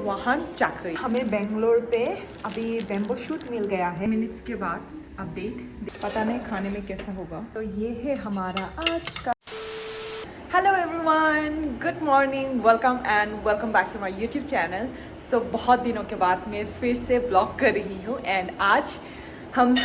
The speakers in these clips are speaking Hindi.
वाहन चाकरी। हमें बेंगलोर पे अभी बैम्बू शूट मिल गया है। मिनट्स के बाद अपडेट, पता नहीं खाने में कैसा होगा। तो ये है हमारा आज का। Hello everyone, good morning, welcome back to my YouTube channel. So बहुत दिनों के बाद मैं फिर से ब्लॉग कर रही हूँ एंड आज हम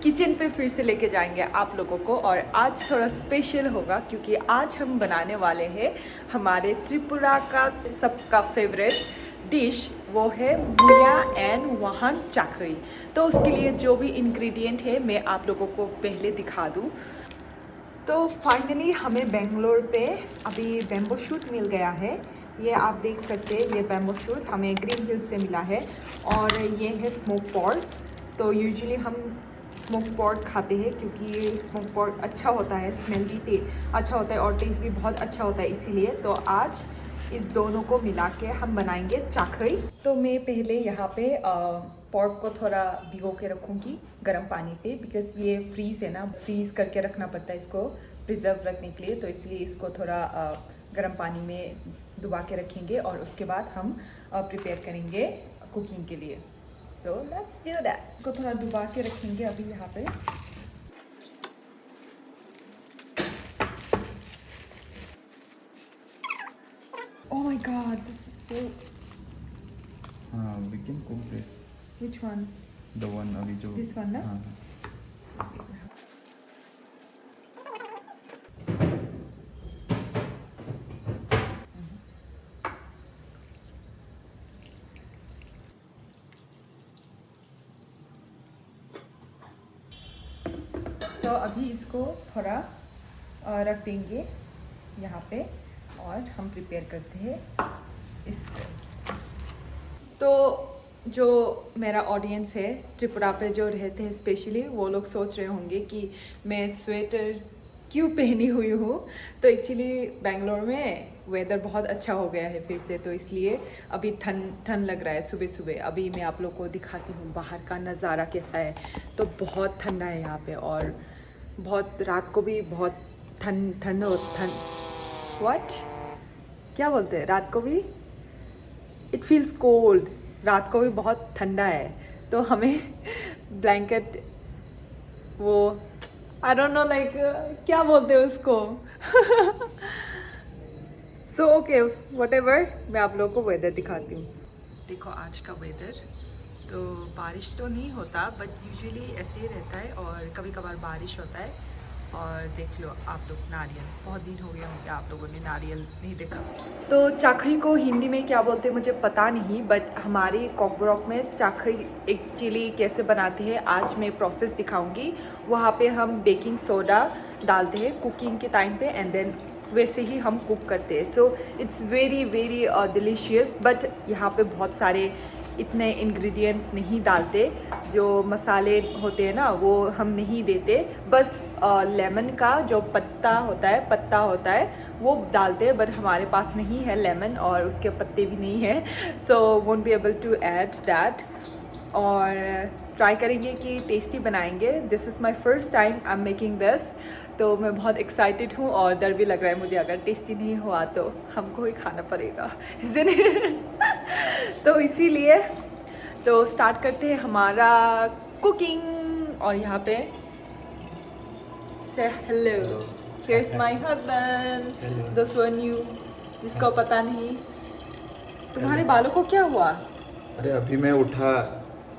किचन पे फिर से लेके जाएंगे आप लोगों को। और आज थोड़ा स्पेशल होगा क्योंकि आज हम बनाने वाले हैं हमारे त्रिपुरा का सबका फेवरेट डिश, वो है मुया एंड वाहन चाकरी। तो उसके लिए जो भी इंग्रेडिएंट है मैं आप लोगों को पहले दिखा दूँ। तो फाइनली हमें बेंगलोर पे अभी बैम्बू शूट मिल गया है। ये आप देख सकते हैं, ये बैम्बू शूट हमें ग्रीन हिल्स से मिला है। और ये है स्मोक पॉर्क। तो यूजुअली हम स्मोक पॉर्क खाते हैं क्योंकि ये स्मोक पॉर्क अच्छा होता है, स्मेल भी अच्छा होता है और टेस्ट भी बहुत अच्छा होता है, इसीलिए। तो आज इस दोनों को मिला के हम बनाएंगे चाकरी। तो मैं पहले यहाँ पे पॉर्क को थोड़ा भिगो के रखूँगी गर्म पानी पे, बिकॉज ये फ्रीज़ है ना, फ्रीज़ करके रखना पड़ता है इसको प्रिजर्व रखने के लिए। तो इसलिए इसको थोड़ा गर्म पानी में डुबा के रखेंगे और उसके बाद हम प्रिपेयर करेंगे कुकिंग के लिए। So let's do that. इसको थोड़ा डुबा के रखेंगे अभी यहाँ पे। Oh my god, this is so... We can cook this. Which one? The one अभी जो. This one, ना? तो अभी इसको थोड़ा रख देंगे यहाँ पे और हम प्रिपेयर करते हैं इसको। तो जो मेरा ऑडियंस है त्रिपुरा पे जो रहते हैं स्पेशली, वो लोग सोच रहे होंगे कि मैं स्वेटर क्यों पहनी हुई हूँ। तो एक्चुअली बेंगलोर में वेदर बहुत अच्छा हो गया है फिर से, तो इसलिए अभी ठंड लग रहा है सुबह सुबह। अभी मैं आप लोग को दिखाती हूँ बाहर का नज़ारा कैसा है। तो बहुत ठंडा है यहाँ पे और बहुत रात को भी बहुत ठंड व्हाट क्या बोलते हैं, रात को भी इट फील्स कोल्ड, रात को भी बहुत ठंडा है। तो हमें ब्लैंकेट, वो आई डोंट नो लाइक क्या बोलते हैं उसको सो ओके व्हाटएवर, मैं आप लोगों को वेदर दिखाती हूँ। देखो आज का वेदर, तो बारिश तो नहीं होता बट यूजुअली ऐसे ही रहता है और कभी कभार बारिश होता है। और देख लो आप लोग नारियल, बहुत दिन हो गया होंगे आप लोगों ने नारियल नहीं देखा। तो चाकरी को हिंदी में क्या बोलते हैं मुझे पता नहीं, बट हमारी कॉकब्रॉक में चाकरी एक्चुअली कैसे बनाते हैं आज मैं प्रोसेस दिखाऊंगी। वहाँ पे हम बेकिंग सोडा डालते हैं कुकिंग के टाइम पे एंड देन वैसे ही हम कुक करते हैं। So it's very very delicious. But यहाँ पे बहुत सारे इतने इंग्रेडिएंट नहीं डालते, जो मसाले होते हैं ना वो हम नहीं देते। बस लेमन का जो पत्ता होता है वो डालते हैं, बट हमारे पास नहीं है लेमन और उसके पत्ते भी नहीं है, so won't be able to add that. और ट्राई करेंगे कि टेस्टी बनाएंगे। This is my first time I am making this, तो मैं बहुत एक्साइटेड हूँ और डर भी लग रहा है मुझे, अगर टेस्टी नहीं हुआ तो हमको ही खाना पड़ेगा तो इसीलिए तो स्टार्ट करते हैं हमारा कुकिंग। और यहाँ पे से hello, here's my husband, this one you, जिसको पता नहीं। तुम्हारे बालों को क्या हुआ? अरे अभी मैं उठा,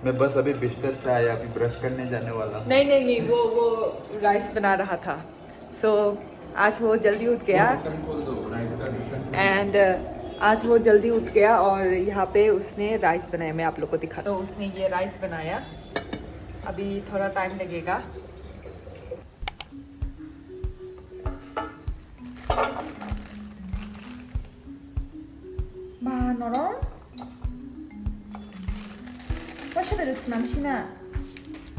मैं बस अभी बिस्तर से आया, अभी ब्रश करने जाने वाला हूँ। नहीं, वो राइस बना रहा था। सो आज वो जल्दी उठ गया एंड आज वो जल्दी उठ गया और यहाँ पे उसने राइस बनाया। मैं आप लोग को दिखा, तो उसने ये राइस बनाया, अभी थोड़ा टाइम लगेगा। Masyado desnam sina.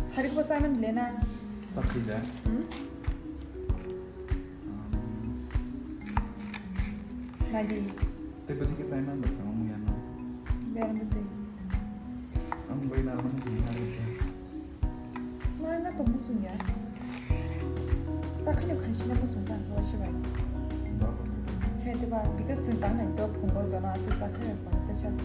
Sari ko sa amin lena. चाकरी जाए। Lagi. ते बधी के साइमन बस हम यहाँ ना। Biar betul. हम वही ना हम यहाँ रहते। Mana to musun ya? Sakanya kanshi na musun dan ko shi bai. Hey, diba? Because sentang na to pungo zona asa sakanya pa ta sha sa.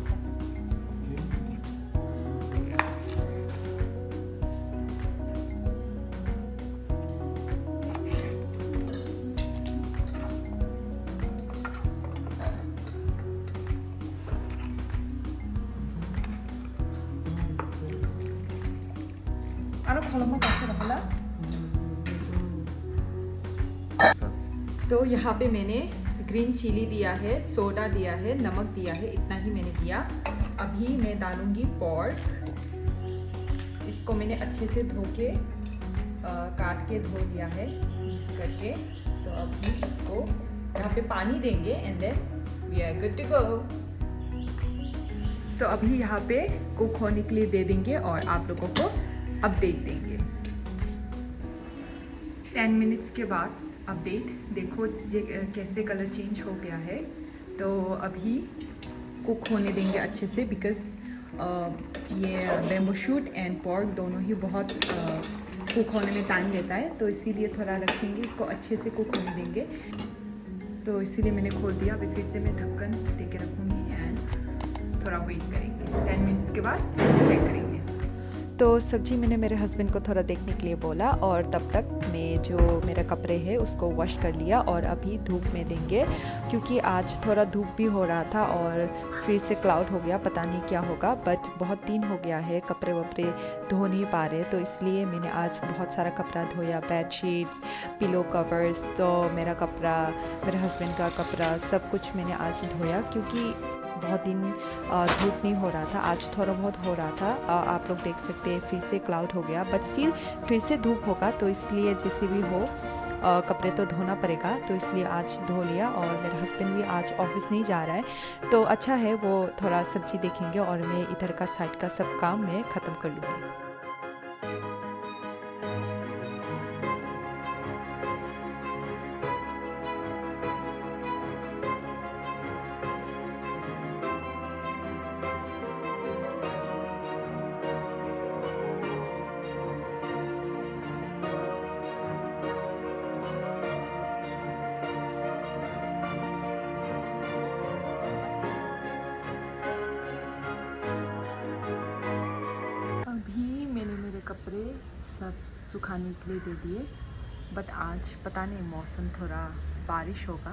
आरो खलमा कैसे रखला। तो यहाँ पे मैंने ग्रीन चिली दिया है, सोडा दिया है, नमक दिया है, इतना ही मैंने दिया। अभी मैं डालूंगी पोर्क। इसको मैंने अच्छे से धो के काट के धो लिया है मिक्स करके। तो अभी इसको यहाँ पे पानी देंगे and then we are good to go. तो अभी यहाँ पे कुक होने के लिए दे देंगे और आप लोगों को अपडेट देंगे 10 मिनट्स के बाद। अपडेट देखो ये कैसे कलर चेंज हो गया है। तो अभी कुक होने देंगे अच्छे से, बिकॉज ये बैम्बू शूट एंड पोर्क दोनों ही बहुत कुक होने में टाइम लेता है। तो इसीलिए थोड़ा रखेंगे, इसको अच्छे से कुक होने देंगे। तो इसीलिए मैंने खोल दिया। अभी फिर से मैं ढक्कन दे के रखूँगी एंड थोड़ा वेट करेंगे। 10 मिनट्स के बाद चेक करेंगे। तो सब्जी मैंने मेरे हस्बैंड को थोड़ा देखने के लिए बोला और तब तक मैं जो मेरा कपड़े है उसको वॉश कर लिया और अभी धूप में देंगे, क्योंकि आज थोड़ा धूप भी हो रहा था और फिर से क्लाउड हो गया, पता नहीं क्या होगा। बट बहुत दिन हो गया है कपड़े वपड़े धो नहीं पा रहे, तो इसलिए मैंने आज बहुत सारा कपड़ा धोया, बेडशीट्स, पिलो कवर्स, तो मेरा कपड़ा, मेरे हस्बैंड का कपड़ा, सब कुछ मैंने आज धोया, क्योंकि बहुत दिन धूप नहीं हो रहा था। आज थोड़ा बहुत हो रहा था, आप लोग देख सकते हैं। फिर से क्लाउड हो गया, बट स्टिल फिर से धूप होगा, तो इसलिए जैसे भी हो कपड़े तो धोना पड़ेगा। तो इसलिए आज धो लिया और मेरा हस्बैंड भी आज ऑफिस नहीं जा रहा है, तो अच्छा है, वो थोड़ा सब्जी देखेंगे और मैं इधर का साइड का सब काम मैं ख़त्म कर लूँगी। कपड़े सब सुखाने के लिए दे दिए, बट आज पता नहीं मौसम थोड़ा बारिश होगा,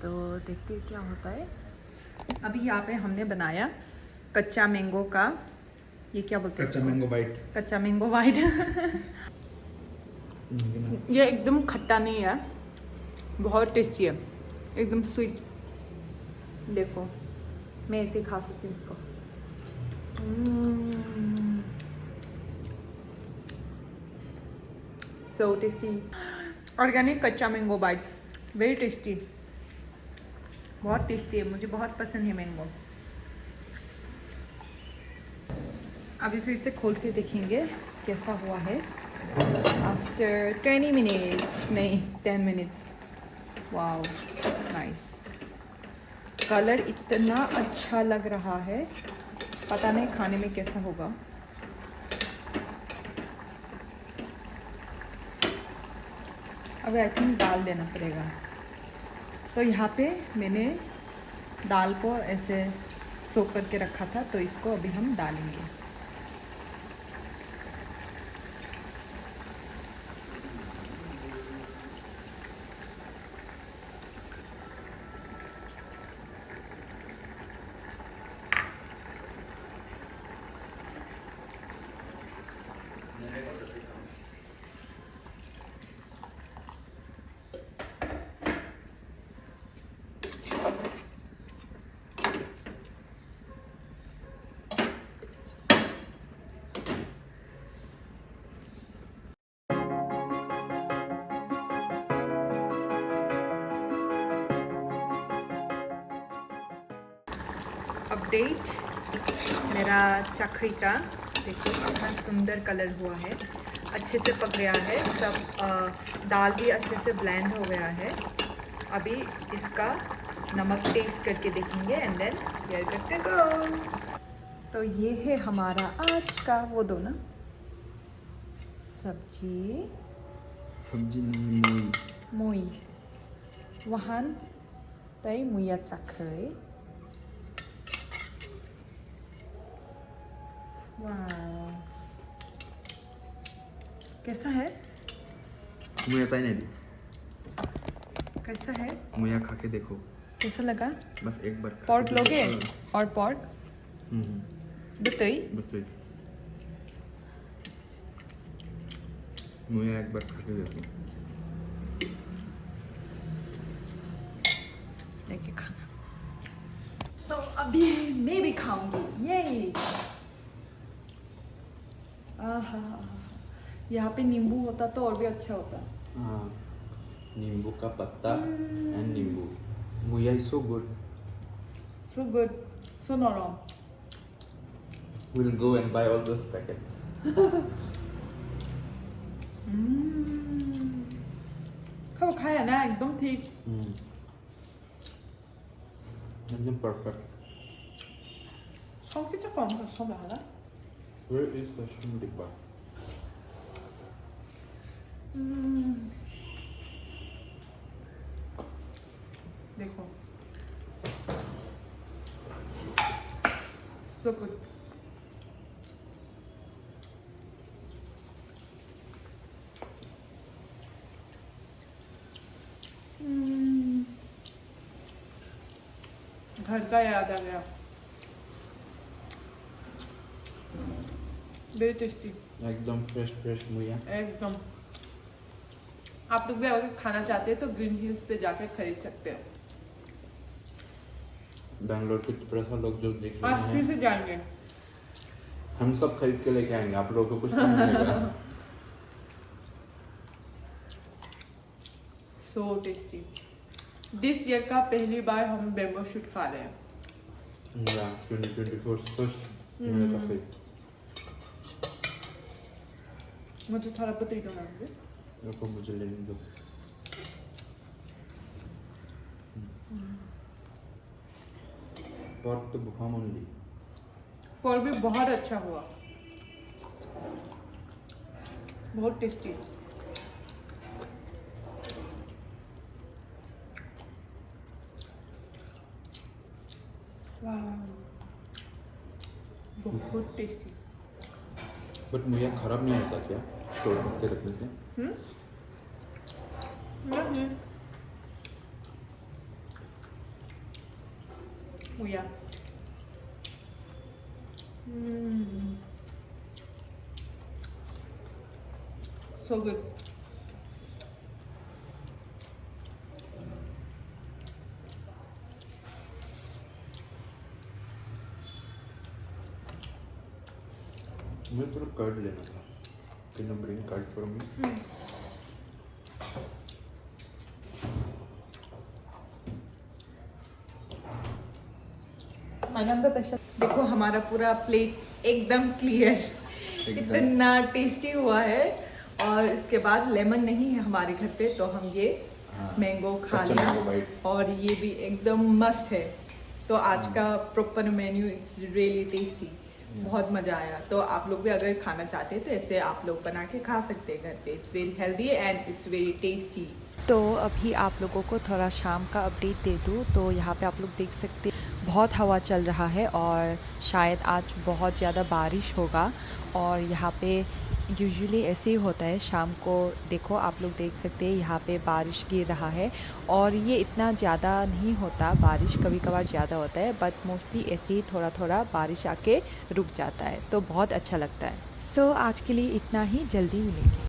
तो देखते हैं क्या होता है। अभी यहाँ पे हमने बनाया कच्चा मैंगो का, ये क्या बोलते हैं, कच्चा मैंगो बाइट। कच्चा मैंगो बाइट। ये एकदम खट्टा नहीं है, बहुत टेस्टी है, एकदम स्वीट। देखो मैं ऐसे खा सकती हूँ इसको। So tasty, ऑर्गेनिक कच्चा मैंगो बाइट, वेरी टेस्टी, बहुत टेस्टी है, मुझे बहुत पसंद है मैंगो। अभी फिर से खोल के देखेंगे कैसा हुआ है आफ्टर 20 मिनट्स, नहीं 10 मिनट्स। वाओ नाइस, कलर इतना अच्छा लग रहा है, पता नहीं खाने में कैसा होगा। अब आई थिंक दाल देना पड़ेगा। तो यहाँ पे मैंने दाल को ऐसे सोक करके रखा था, तो इसको अभी हम डालेंगे। अपडेट मेरा चखई का, देखो कितना सुंदर कलर हुआ है, अच्छे से पक गया है सब, दाल भी अच्छे से ब्लेंड हो गया है। अभी इसका नमक टेस्ट करके देखेंगे and then we are good to go. तो ये है हमारा आज का, वो दो ना सब्जी, सब्जी नहीं, मुई वहान तई मुया चखई। वाह कैसा है, मुझे ऐसा ही नहीं दी, कैसा है, मुझे खा के देखो कैसा लगा। बस एक बार पोर्क लोगे और पोर्क बताइए। बताइए। मुझे एक बार खा के देखो। देखिए खाना। तो अभी मैं भी खाऊंगी, ये आहा, यहाँ पे नींबू होता तो और भी अच्छा होता। हाँ, नींबू का पत्ता एंड नींबू। मुया is so good. So good, so नरम। We'll go and buy all those packets. खाओ, खाया ना एकदम ठीक। एकदम perfect. 성기차가 엄청 많아? Where is the shrimp dipper? देखो, so good. घर का याद आ गया। वेरी टेस्टी, एकदम फ्रेश मुया। एकदम। आप लोग भी अगर खाना चाहते हैं तो ग्रीन हिल्स पे जाकर खरीद सकते हो। बैंगलोर के प्रसा लोग जो देख रहे आज फिर हैं, से जाएंगे। हम सब खरीद के लेके आएंगे, आप लोगों को कुछ नहीं मिलेगा। So tasty. दिस ईयर का पहली बार हम बेम्बो शूट खा रहे हैं। या 2024 फर्स्ट मेरा सफेद। मुझे थोड़ा पता ही करना है। रुको मुझे लेने दो। Pork to bukham only. पर भी बहुत अच्छा हुआ, बहुत टेस्टी। बहुत टेस्टी। बट मुझे खराब नहीं होता क्या स्टोर करके रखने से? नहीं हुआ। So good. मुझे थोड़ा कर्ड लेना था। Can you bring curd for me? आनंद दशा। देखो हमारा पूरा प्लेट एकदम क्लियर, इतना टेस्टी हुआ है। और इसके बाद लेमन नहीं है हमारे घर पे, तो हम ये मैंगो खा कच्चा लिया mango bite। और ये भी एकदम मस्त है। तो आज का proper menu it's really tasty, बहुत मज़ा आया। तो आप लोग भी अगर खाना चाहते हैं तो ऐसे आप लोग बना के खा सकते हैं घर पे। It's very healthy and it's very tasty. तो अभी आप लोगों को थोड़ा शाम का अपडेट दे दूँ तो यहाँ पे आप लोग देख सकते हैं बहुत हवा चल रहा है और शायद आज बहुत ज़्यादा बारिश होगा। और यहाँ पे यूजुअली ऐसे ही होता है शाम को। देखो आप लोग देख सकते हैं यहाँ पे बारिश गिर रहा है और ये इतना ज़्यादा नहीं होता बारिश, कभी कभार ज़्यादा होता है, बट मोस्टली ऐसे ही थोड़ा थोड़ा बारिश आके रुक जाता है, तो बहुत अच्छा लगता है। सो आज के लिए इतना ही, जल्दी मिलेंगे।